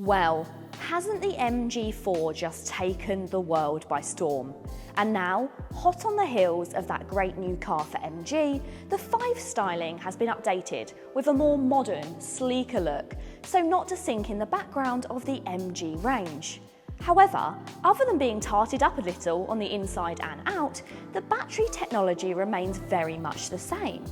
Well, hasn't the MG4 just taken the world by storm? And now, hot on the heels of that great new car for MG, the 5 styling has been updated with a more modern, sleeker look, so not to sink in the background of the MG range. However, other than being tarted up a little on the inside and out, the battery technology remains very much the same.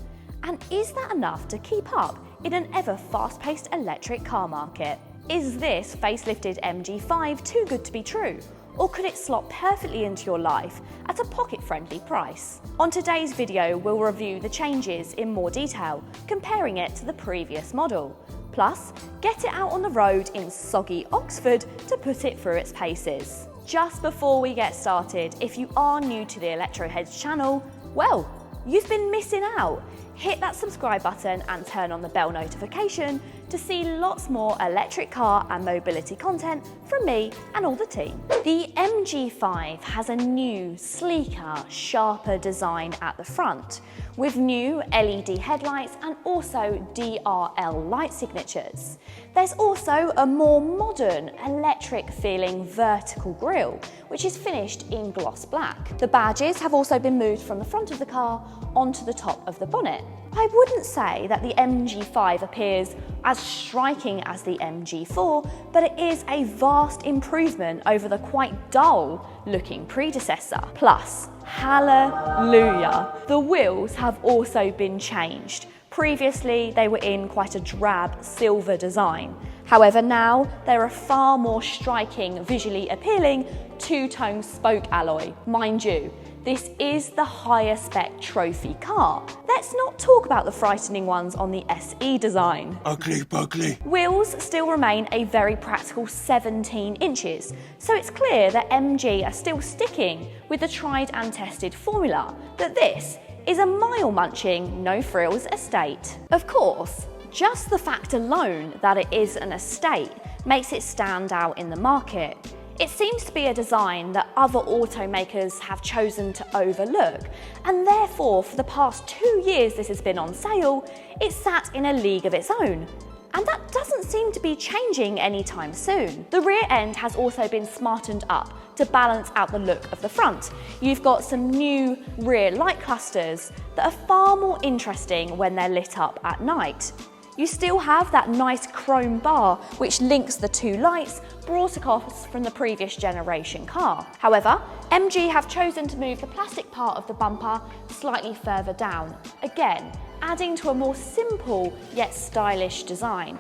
And is that enough to keep up in an ever fast-paced electric car market? Is this facelifted MG5 too good to be true? Or could it slot perfectly into your life at a pocket-friendly price? On today's video, we'll review the changes in more detail, comparing it to the previous model. Plus, get it out on the road in soggy Oxford to put it through its paces. Just before we get started, if you are new to the Electroheads channel, well, you've been missing out. Hit that subscribe button and turn on the bell notification to see lots more electric car and mobility content from me and all the team. The MG5 has a new, sleeker, sharper design at the front, with new LED headlights and also DRL light signatures. There's also a more modern, electric-feeling vertical grille, which is finished in gloss black. The badges have also been moved from the front of the car onto the top of the bonnet. I wouldn't say that the MG5 appears as striking as the MG4, but it is a vast improvement over the quite dull-looking predecessor. Plus, hallelujah, the wheels have also been changed. Previously, they were in quite a drab silver design. However, now they're a far more striking, visually appealing two-tone spoke alloy. Mind you, this is the higher spec trophy car. Let's not talk about the frightening ones on the SE design. Ugly buggly. Wheels still remain a very practical 17 inches, so it's clear that MG are still sticking with the tried and tested formula that this is a mile-munching, no-frills estate. Of course, just the fact alone that it is an estate makes it stand out in the market. It seems to be a design that other automakers have chosen to overlook, and therefore for the past 2 years this has been on sale, it's sat in a league of its own. And that doesn't seem to be changing anytime soon. The rear end has also been smartened up to balance out the look of the front. You've got some new rear light clusters that are far more interesting when they're lit up at night. You still have that nice chrome bar which links the two lights brought across from the previous generation car. However, MG have chosen to move the plastic part of the bumper slightly further down, again adding to a more simple yet stylish design.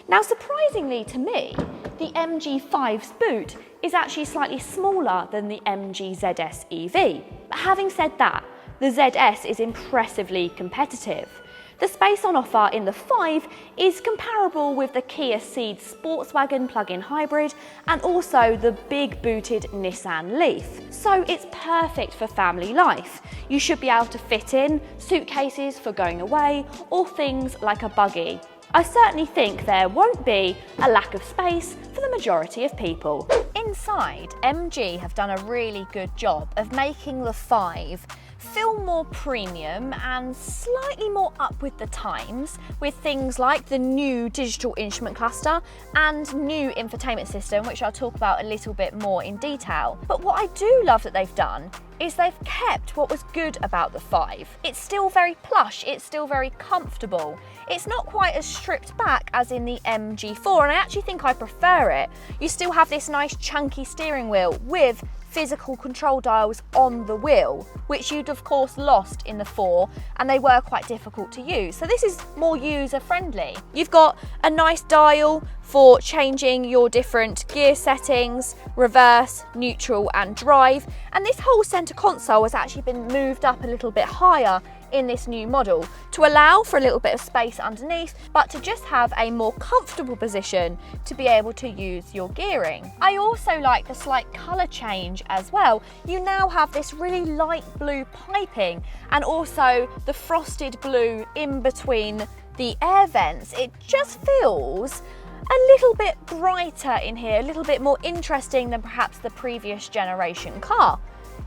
Now, surprisingly to me, the MG5's boot is actually slightly smaller than the MG ZS EV. But having said that, the ZS is impressively competitive. The space on offer in the 5 is comparable with the Kia Ceed Sportswagen plug-in hybrid and also the big booted Nissan Leaf. So it's perfect for family life. You should be able to fit in suitcases for going away or things like a buggy. I certainly think there won't be a lack of space for the majority of people. Inside, MG have done a really good job of making the 5 feel more premium and slightly more up with the times, with things like the new digital instrument cluster and new infotainment system, which I'll talk about a little bit more in detail. But what I do love that they've done is they've kept what was good about the 5. It's still very plush, it's still very comfortable. It's not quite as stripped back as in the MG4, and I actually think I prefer it. You still have this nice chunky steering wheel with physical control dials on the wheel, which you'd of course lost in the 4, and they were quite difficult to use. So this is more user friendly. You've got a nice dial for changing your different gear settings, reverse, neutral and drive, and this whole center console has actually been moved up a little bit higher in this new model to allow for a little bit of space underneath, but to just have a more comfortable position to be able to use your gearing. I also like the slight colour change as well. You now have this really light blue piping and also the frosted blue in between the air vents. It just feels a little bit brighter in here, a little bit more interesting than perhaps the previous generation car.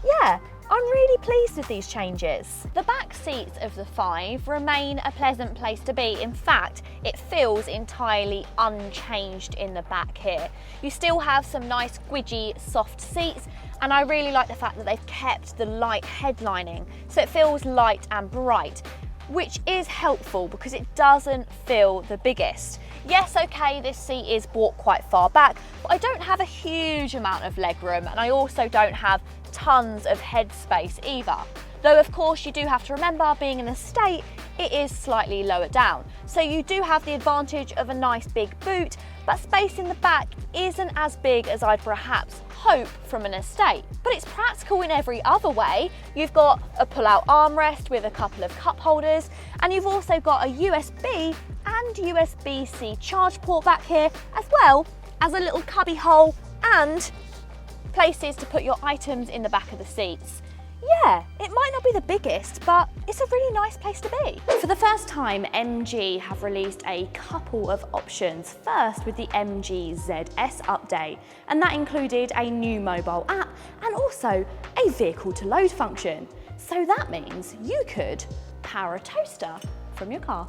Yeah, I'm really pleased with these changes. The back seats of the 5 remain a pleasant place to be. In fact, it feels entirely unchanged in the back here. You still have some nice squidgy soft seats, and I really like the fact that they've kept the light headlining so it feels light and bright, which is helpful because it doesn't feel the biggest. Yes, okay, this seat is brought quite far back, but I don't have a huge amount of legroom, and I also don't have tons of headspace either. Though of course you do have to remember, being in the estate, it is slightly lower down. So you do have the advantage of a nice big boot, but space in the back isn't as big as I'd perhaps hope from an estate. But it's practical in every other way. You've got a pull-out armrest with a couple of cup holders, and you've also got a USB and USB-C charge port back here, as well as a little cubby hole and places to put your items in the back of the seats. Yeah, it might not be the biggest, but it's a really nice place to be. For the first time, MG have released a couple of options. First with the MG ZS update, and that included a new mobile app and also a vehicle to load function. So that means you could power a toaster from your car.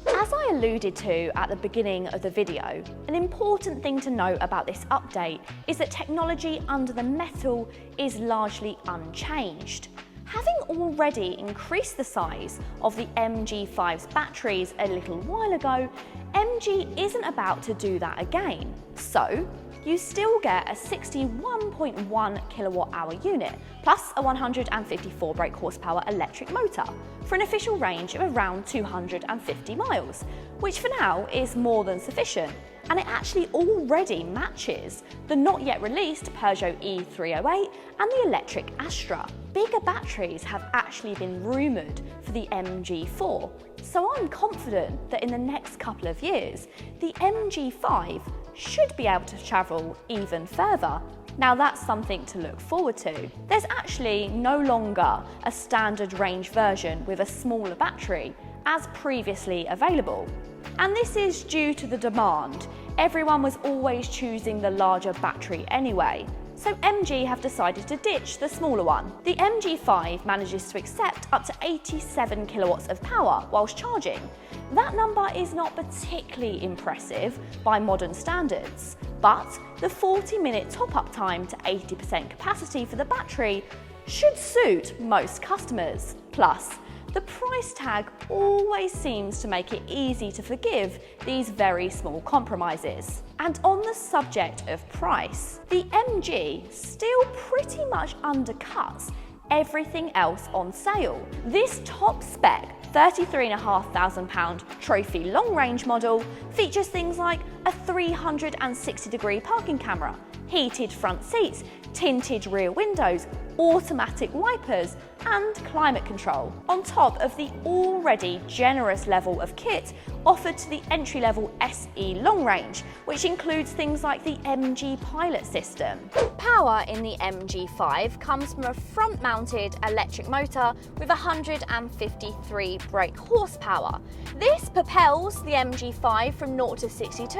As I alluded to at the beginning of the video, an important thing to note about this update is that technology under the metal is largely unchanged. Having already increased the size of the MG5's batteries a little while ago, MG isn't about to do that again. So, you still get a 61.1 kilowatt hour unit, plus a 154 brake horsepower electric motor, for an official range of around 250 miles, which for now is more than sufficient, and it actually already matches the not yet released Peugeot E308 and the electric Astra. Bigger batteries have actually been rumoured for the MG4, so I'm confident that in the next couple of years, the MG5 should be able to travel even further. Now that's something to look forward to. There's actually no longer a standard range version with a smaller battery as previously available. And this is due to the demand. Everyone was always choosing the larger battery anyway. So MG have decided to ditch the smaller one. The MG5 manages to accept up to 87 kilowatts of power whilst charging. That number is not particularly impressive by modern standards, but the 40-minute top-up time to 80% capacity for the battery should suit most customers. Plus, the price tag always seems to make it easy to forgive these very small compromises. And on the subject of price, the MG still pretty much undercuts everything else on sale. This top spec £33,500 trophy long range model features things like a 360-degree parking camera, heated front seats, tinted rear windows, automatic wipers and climate control, on top of the already generous level of kit offered to the entry-level SE long range, which includes things like the MG Pilot system. Power in the MG5 comes from a front-mounted electric motor with 153 brake horsepower. This propels the MG5 from 0 to 62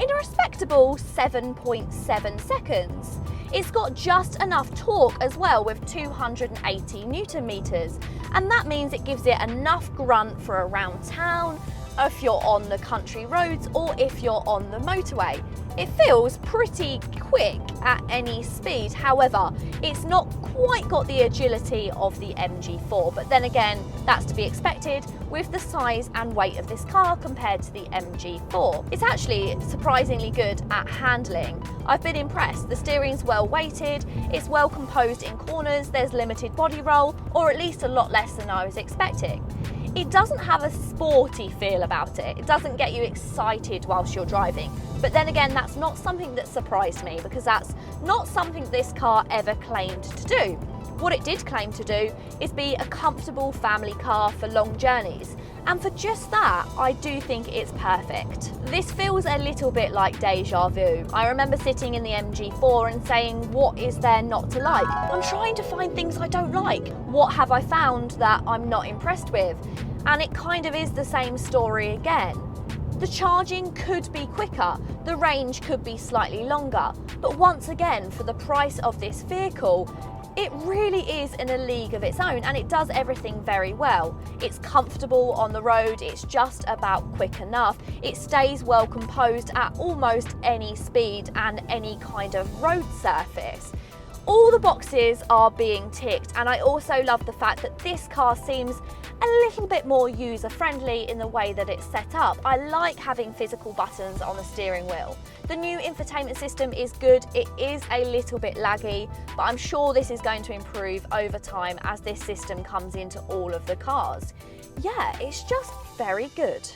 in a respectable 7.7 seconds. It's got just enough torque as well with 280 Newton meters, and that means it gives it enough grunt for around town, if you're on the country roads or if you're on the motorway. It feels pretty quick at any speed, however, it's not quite got the agility of the MG4, but then again, that's to be expected with the size and weight of this car compared to the MG4. It's actually surprisingly good at handling. I've been impressed. The steering's well weighted, it's well composed in corners, there's limited body roll, or at least a lot less than I was expecting. It doesn't have a sporty feel about it. It doesn't get you excited whilst you're driving. But then again, that's not something that surprised me because that's not something this car ever claimed to do. What it did claim to do is be a comfortable family car for long journeys. And for just that, I do think it's perfect. This feels a little bit like deja vu. I remember sitting in the MG4 and saying, what is there not to like? I'm trying to find things I don't like. What have I found that I'm not impressed with? And it kind of is the same story again. The charging could be quicker, the range could be slightly longer, but once again, for the price of this vehicle, it really is in a league of its own, and it does everything very well. It's comfortable on the road, it's just about quick enough, it stays well composed at almost any speed and any kind of road surface. All the boxes are being ticked, and I also love the fact that this car seems a little bit more user-friendly in the way that it's set up. I like having physical buttons on the steering wheel. The new infotainment system is good. It is a little bit laggy, but I'm sure this is going to improve over time as this system comes into all of the cars. Yeah, it's just very good.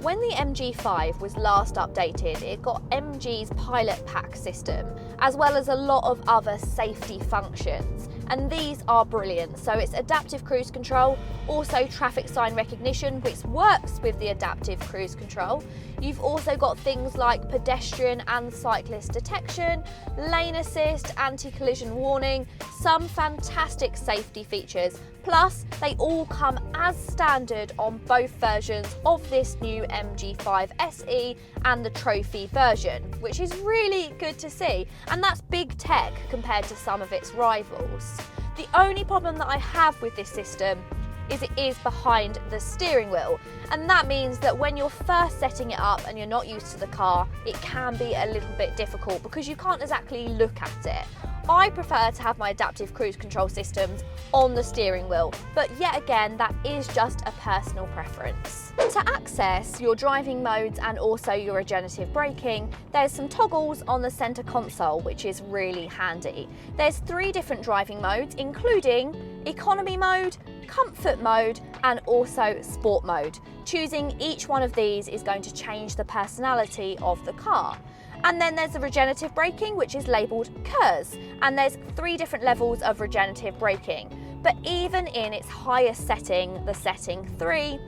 When the MG5 was last updated, it got MG's Pilot Pack system, as well as a lot of other safety functions. And these are brilliant. So it's adaptive cruise control, also traffic sign recognition, which works with the adaptive cruise control. You've also got things like pedestrian and cyclist detection, lane assist, anti-collision warning, some fantastic safety features. Plus, they all come as standard on both versions of this new MG5 SE and the Trophy version, which is really good to see. And that's big tech compared to some of its rivals. The only problem that I have with this system is it is behind the steering wheel, and that means that when you're first setting it up and you're not used to the car, it can be a little bit difficult because you can't exactly look at it. I prefer to have my adaptive cruise control systems on the steering wheel, but yet again, that is just a personal preference. To access your driving modes and also your regenerative braking, there's some toggles on the center console, which is really handy. There's 3 different driving modes, including economy mode, comfort mode, and also sport mode. Choosing each one of these is going to change the personality of the car. And then there's the regenerative braking, which is labelled KERS, and there's 3 different levels of regenerative braking. But even in its highest setting, the setting 3,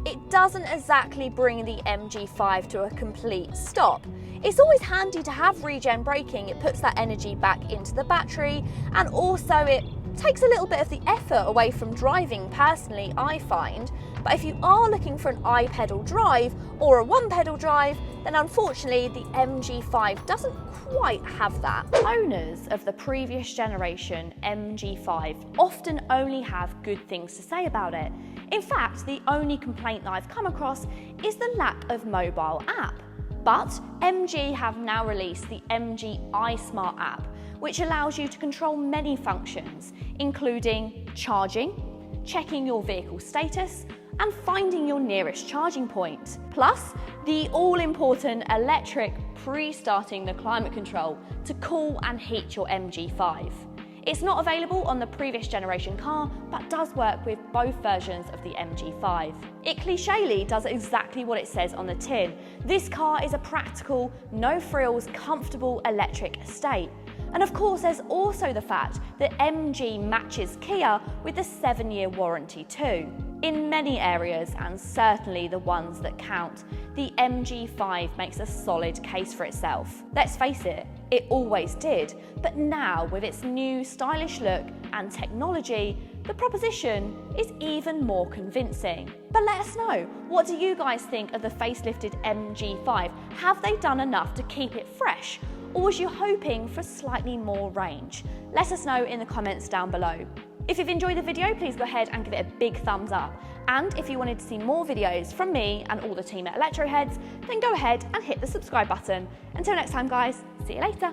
it doesn't exactly bring the MG5 to a complete stop. It's always handy to have regen braking. It puts that energy back into the battery, and also it takes a little bit of the effort away from driving, personally, I find. But if you are looking for an I-pedal drive or a one-pedal drive, then unfortunately the MG5 doesn't quite have that. Owners of the previous generation MG5 often only have good things to say about it. In fact, the only complaint that I've come across is the lack of mobile app. But MG have now released the MG iSmart app, which allows you to control many functions, including charging, checking your vehicle status, and finding your nearest charging point. Plus, the all-important electric pre-starting the climate control to cool and heat your MG5. It's not available on the previous generation car, but does work with both versions of the MG5. It clichély does exactly what it says on the tin. This car is a practical, no-frills, comfortable electric estate. And of course, there's also the fact that MG matches Kia with a 7-year warranty too. In many areas, and certainly the ones that count, the MG5 makes a solid case for itself. Let's face it, it always did, but now with its new stylish look and technology, the proposition is even more convincing. But let us know, what do you guys think of the facelifted MG5? Have they done enough to keep it fresh? Or was you hoping for slightly more range? Let us know in the comments down below. If you've enjoyed the video, please go ahead and give it a big thumbs up. And if you wanted to see more videos from me and all the team at Electroheads, then go ahead and hit the subscribe button. Until next time guys, see you later.